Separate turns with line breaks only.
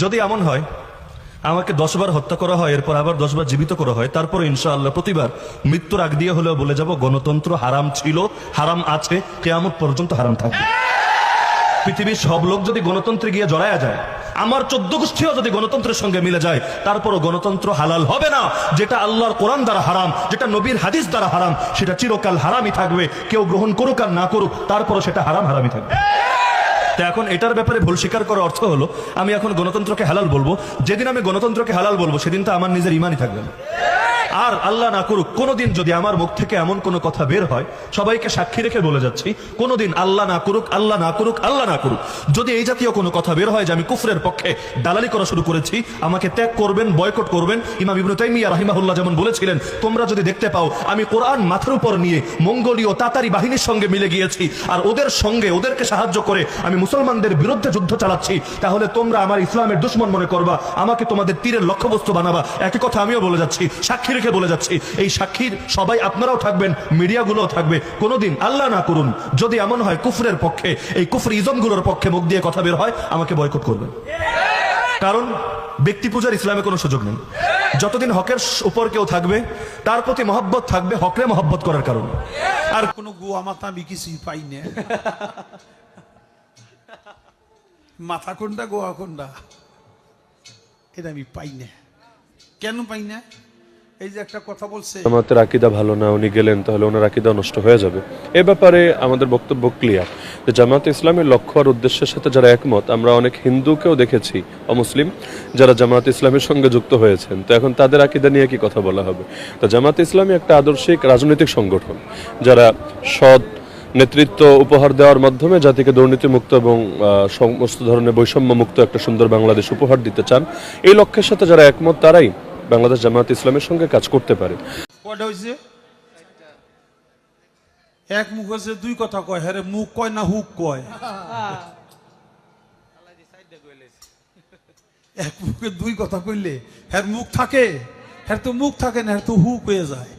যদি এমন হয় আমাকে 10 বার হত্যা করা হয়, এরপর আবার 10 বার জীবিত করা হয়, তারপরে ইনশাআল্লাহ প্রতিবার মৃত্যুর আগ দিয়ে হলেও বলে যাব গণতন্ত্র হারাম ছিল, হারাম আছে, কিয়ামত পর্যন্ত হারাম থাকবে। পৃথিবীর সব লোক যদি গণতন্ত্রে গিয়ে জড়ায়া যায়, আমার 14 গোষ্ঠীও যদি গণতন্ত্রের সঙ্গে মিলে যায়, তারপরও গণতন্ত্র হালাল হবে না। যেটা আল্লাহর কোরআন দ্বারা হারাম, যেটা নবীর হাদিস দ্বারা হারাম, সেটা চিরকাল হারামই থাকবে। কেউ গ্রহণ করুক আর না করুক, তারপরও সেটা হারামই থাকবে। তো এখন এটার ব্যাপারে ভুল স্বীকার করার অর্থ হলো আমি এখন গণতন্ত্রকে হালাল বলবো। যেদিন আমি গণতন্ত্রকে হালাল বলবো সেদিন তো আমার নিজের ইমানই থাকবে না। আর আল্লাহ না করুক কোনোদিন যদি আমার মুখ থেকে এমন কোনো কথা বের হয়, সবাইকে সাক্ষী রেখে বলে যাচ্ছি, কোনোদিন আল্লাহ না করুক, আল্লাহ না করুক, আল্লাহ না করুক, যদি এই জাতীয় কোনো কথা বের হয় যে আমি কুফরের পক্ষে দালালি করা শুরু করেছি, আমাকে ত্যাগ করবেন, বয়কট করবেন। ইমাম ইবনে তাইমিয়া রাহিমাহুল্লাহ যেমন বলেছিলেন, তোমরা যদি দেখতে পাও আমি কোরআন মাথার উপর নিয়ে মঙ্গোলীয় তাতারি বাহিনীর সঙ্গে মিলে গিয়েছি আর ওদের সঙ্গে ওদেরকে সাহায্য করে আমি মুসলমানদের বিরুদ্ধে যুদ্ধ চালাচ্ছি, তাহলে তোমরা আমার ইসলামের দুশমন মনে করবা, আমাকে তোমাদের তীরের লক্ষ্যবস্তু বানাবা। একই কথা আমিও বলে যাচ্ছি, সাক্ষী রেখে বলে যাচ্ছি, এই সাক্ষীর সবাই আপনারাও থাকবেন, মিডিয়াগুলোও থাকবে। কোনোদিন আল্লাহ না করুন যদি এমন হয় কুফরের পক্ষে, এই কুফরি ইজমগুলোর পক্ষে মুখ দিয়ে কথা বের হয়, আমাকে বয়কট করবেন। কারণ ব্যক্তি পূজার ইসলামে কোনো সুযোগ নেই। যতদিন হকের উপর কেউ থাকবে, তার প্রতি মহব্বত থাকবে হকরে মহব্বত করার কারণে।
আর কোনো গোয়া মাথা আমি কিছুই পাই না। মাথা কোনটা গোয়া কোনটা এটা আমি পাই না। কেন পাই না? এই যে একটা কথা বলছে
জামাতের আকীদা ভালো না, উনি গেলেন তাহলে ওনার আকীদা নষ্ট হয়ে যাবে। এ ব্যাপারে আমাদের বক্তব্য ক্লিয়ার যে জামাতে ইসলামের লক্ষ্য আর উদ্দেশ্যের সাথে যারা একমত, আমরা অনেক হিন্দুকেও দেখেছি অমুসলিম যারা জামাতে ইসলামের সঙ্গে যুক্ত হয়েছেন। তো এখন তাদের আকীদা নিয়ে কি কথা বলা হবে? তো জামাতে ইসলামী একটা আদর্শিক রাজনৈতিক সংগঠন যারা সৎ নেতৃত্ব উপহার দেওয়ার মাধ্যমে জাতিকে দুর্নীতিমুক্ত এবং সমস্ত ধরনের বৈষম্য মুক্ত একটা সুন্দর বাংলাদেশ উপহার দিতে চান। এই লক্ষ্যের সাথে যারা একমত তারাই বাংলাদেশ জামাত ইসলামের সঙ্গে কাজ করতে পারে।
কয়টা হয়েছে? এক মুখ হয়েছে, দুই কথা কয়। হ্যাঁ রে, মুখ কয় না হুক কয়? এক মুখে দুই কথা কইলে হ্যাঁ মুখ থাকে, হ্যাঁ তো মুখ থাকে না, হ্যাঁ তো হুক হয়ে যায়।